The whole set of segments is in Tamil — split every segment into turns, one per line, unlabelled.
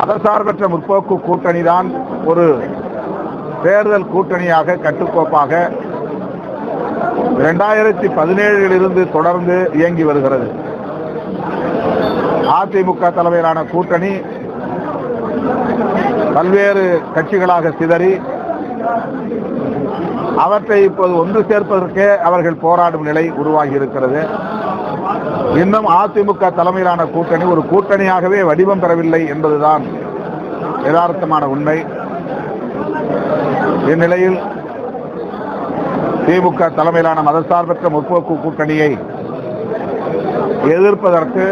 மதசார்பற்ற முற்போக்கு கூட்டணி தான் ஒரு தேர்தல் கூட்டணியாக கட்டுக்கோப்பாக 2017 தொடர்ந்து இயங்கி வருகிறது. அதிமுக தலைமையிலான கூட்டணி பல்வேறு கட்சிகளாக சிதறி அவற்றை இப்போது ஒன்று சேர்ப்பதற்கே அவர்கள் போராடும் நிலை உருவாகி இருக்கிறது. இன்னும் அதிமுக தலைமையிலான கூட்டணி ஒரு கூட்டணியாகவே வடிவம் பெறவில்லை என்பதுதான் யதார்த்தமான உண்மை. இந்நிலையில் திமுக தலைமையிலான மதசார்பற்ற முற்போக்கு கூட்டணியை எதிர்ப்பதற்கு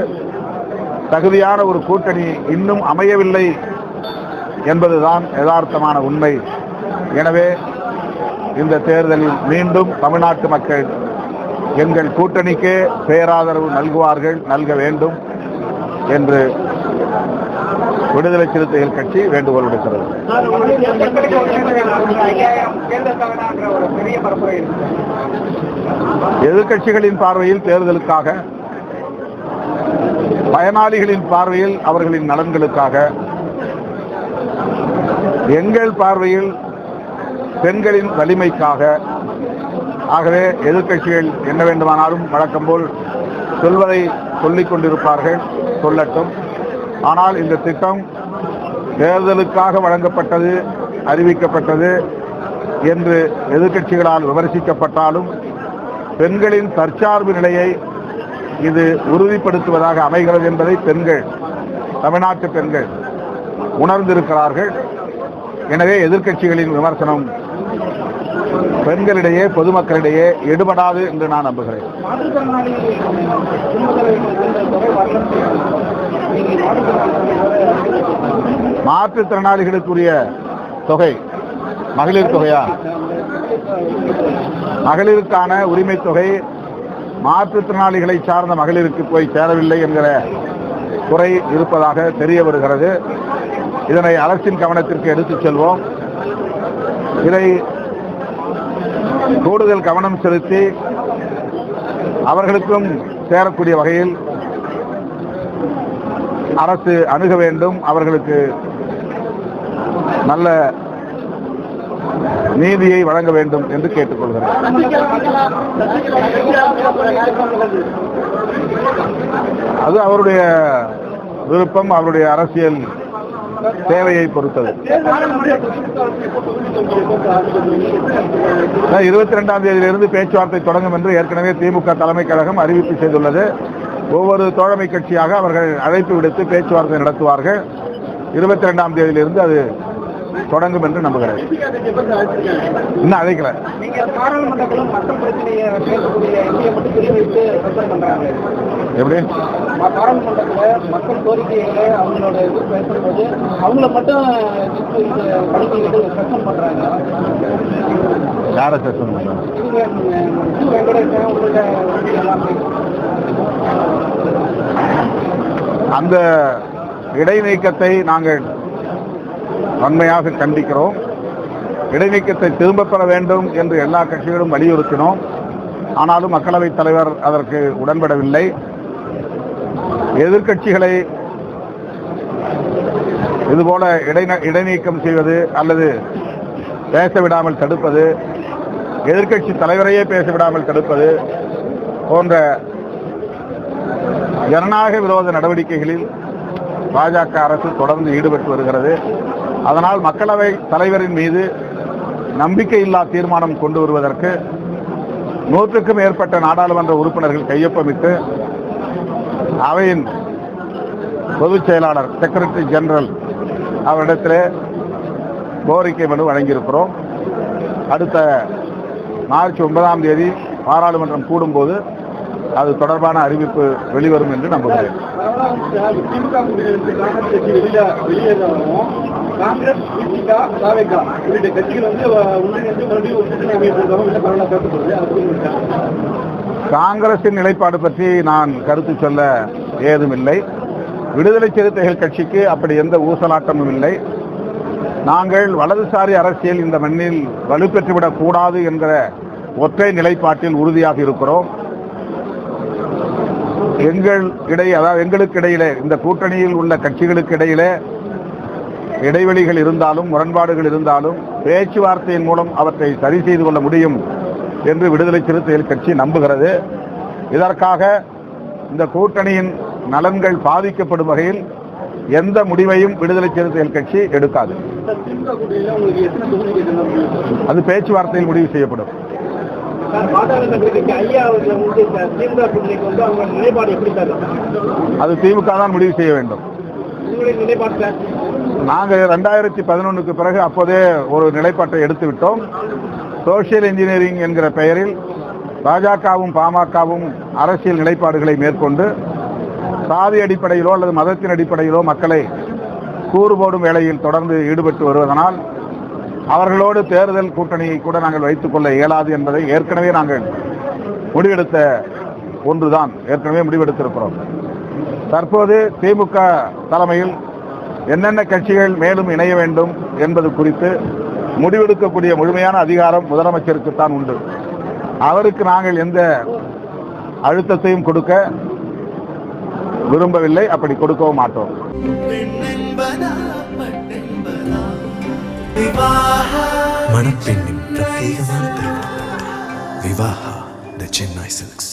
தகுதியான ஒரு கூட்டணி இன்னும் அமையவில்லை என்பதுதான் யதார்த்தமான உண்மை. எனவே இந்த தேர்தலில் மீண்டும் தமிழ்நாட்டு மக்கள் எங்கள் கூட்டணிக்கே பேராதரவு நல்க வேண்டும் என்று விடுதலை சிறுத்தைகள் கட்சி வேண்டுகோள் விடுக்கிறது. எதிர்கட்சிகளின் பார்வையில் தேர்தலுக்காக, பயனாளிகளின் பார்வையில் அவர்களின் நலன்களுக்காக, எங்கள் பார்வையில் பெண்களின் வலிமைக்காக. ஆகவே எதிர்கட்சிகள் என்ன வேண்டுமானாலும் வழக்கம் போல் சொல்வதை சொல்லிக் கொண்டிருப்பார்கள், சொல்லட்டும். ஆனால் இந்த திட்டம் தேர்தலுக்காக வழங்கப்பட்டது, அறிவிக்கப்பட்டது என்று எதிர்கட்சிகளால் விமர்சிக்கப்பட்டாலும் பெண்களின் தற்சார்பு நிலையை இது உறுதிப்படுத்துவதாக அமைகிறது என்பதை பெண்கள், தமிழ்நாட்டு பெண்கள் உணர்ந்திருக்கிறார்கள். எனவே எதிர்கட்சிகளின் விமர்சனம் பெண்களிடையே, பொதுமக்களிடையே எடுபடாது என்று நான் நம்புகிறேன். மாற்றுத்திறனாளிகளுக்குரிய தொகை, மகளிர் தொகையா? மகளிருக்கான உரிமை தொகை மாற்றுத்திறனாளிகளை சார்ந்த மகளிருக்கு போய் சேரவில்லை என்கிற குறை இருப்பதாக தெரிய வருகிறது. இதனை அரசின் கவனத்திற்கு எடுத்துச் செல்வோம். இதை கூடுதல் கவனம் செலுத்தி அவர்களுக்கும் சேரக்கூடிய வகையில் அரசு அணுக வேண்டும். அவர்களுக்கு நல்ல நீதியை வழங்க வேண்டும் என்று கேட்டுக்கொள்கிறேன். அது அவருடைய விருப்பம், அவருடைய அரசியல் தேவையை பொறுத்தது. 22ஆம் தேதியிலிருந்து பேச்சுவார்த்தை தொடங்கும் என்று ஏற்கனவே திமுக தலைமை கழகம் அறிவிப்பு செய்துள்ளது. ஒவ்வொரு தோழமை கட்சியாக அவர்கள் அழைப்பு விடுத்து பேச்சுவார்த்தை நடத்துவார்கள். 22ஆம் தேதியிலிருந்து அது தொடங்கும் என்று நம்புகிறேன். இன்னும் அழைக்கல. எப்படி
மக்கள் கோரிக்கைகளை அவங்களோட இது பேசும்போது அவங்கள மட்டும் பண்றாங்க.
யாரை சஸ்பெண்ட் பண்றாங்க? அந்த இடைநீக்கத்தை நாங்கள் வன்மையாக கண்டிக்கிறோம். இடைநீக்கத்தை திரும்பப் பெற வேண்டும் என்று எல்லா கட்சிகளும் வலியுறுத்தினோம். ஆனாலும் மக்களவைத் தலைவர் அதற்கு உடன்படவில்லை. எதிர்கட்சிகளை இதுபோல இடைநீக்கம் செய்வது அல்லது பேச விடாமல் தடுப்பது, எதிர்கட்சி தலைவரையே பேச விடாமல் தடுப்பது போன்ற ஜனநாயக விரோத நடவடிக்கைகளில் பாஜக அரசு தொடர்ந்து ஈடுபட்டு வருகிறது. அதனால் மக்களவை தலைவரின் மீது நம்பிக்கையில்லா தீர்மானம் கொண்டு வருவதற்கு 100க்கும் மேற்பட்ட நாடாளுமன்ற உறுப்பினர்கள் கையொப்பமிட்டு அவையின் பொதுச் செயலாளர், செக்ரட்டரி ஜெனரல் அவரிடத்திலே கோரிக்கை மனு வழங்கியிருக்கிறோம். அடுத்த மார்ச் 9ஆம் தேதி பாராளுமன்றம் கூடும்போது அது தொடர்பான அறிவிப்பு வெளிவரும் என்று நம்புகிறேன். காங்கிரசின் நிலைப்பாடு பற்றி நான் கருத்து சொல்ல ஏதுமில்லை. விடுதலை சிறுத்தைகள் கட்சிக்கு அப்படி எந்த ஊசலாட்டமும் இல்லை. நாங்கள் வலதுசாரி அரசியல் இந்த மண்ணில் வலுப்பெற்றுவிடக் கூடாது என்கிற ஒற்றை நிலைப்பாட்டில் உறுதியாக இருக்கிறோம். எங்களுக்கு இடையிலே, இந்த கூட்டணியில் உள்ள கட்சிகளுக்கு இடையிலே இடைவெளிகள் இருந்தாலும் முரண்பாடுகள் இருந்தாலும் பேச்சுவார்த்தையின் மூலம் அவற்றை சரி செய்து கொள்ள முடியும் என்று விடுதலை சிறுத்தைகள் கட்சி நம்புகிறது. இதற்காக இந்த கூட்டணியின் நலன்கள் பாதிக்கப்படும் வகையில் எந்த முடிவையும் விடுதலை சிறுத்தைகள் கட்சி எடுக்காது. அது பேச்சுவார்த்தையில் முடிவு செய்யப்படும். அது திமுக தான் முடிவு செய்ய வேண்டும். நாங்கள் 2011க்கு பிறகு அப்போதே ஒரு நிலைப்பாட்டை எடுத்து விட்டோம். சோசியல் இன்ஜினியரிங் என்கிற பெயரில் பாஜகவும் பாமகவும் அரசியல் நிலைப்பாடுகளை மேற்கொண்டு சாதி அடிப்படையிலோ அல்லது மதத்தின் அடிப்படையிலோ மக்களை கூறு போடும் வேளையில் தொடர்ந்து ஈடுபட்டு வருவதனால் அவர்களோடு தேர்தல் கூட்டணியை கூட நாங்கள் வைத்துக் கொள்ள இயலாது என்பதை ஏற்கனவே நாங்கள் முடிவெடுத்த ஒன்றுதான். ஏற்கனவே முடிவெடுத்திருக்கிறோம். தற்போது திமுக தலைமையில் என்னென்ன கட்சிகள் மேலும் இணைய வேண்டும் என்பது குறித்து முடிவெடுக்கக்கூடிய முழுமையான அதிகாரம் முதலமைச்சருக்குத்தான் உண்டு. அவருக்கு நாங்கள் எந்த அழுத்தத்தையும் கொடுக்க விரும்பவில்லை, அப்படி கொடுக்கவும் மாட்டோம்.
மணப்பெண்ணின் பிரத்யேகமான திருமணம் விவாஹா தி சென்னை சில்க்ஸ்.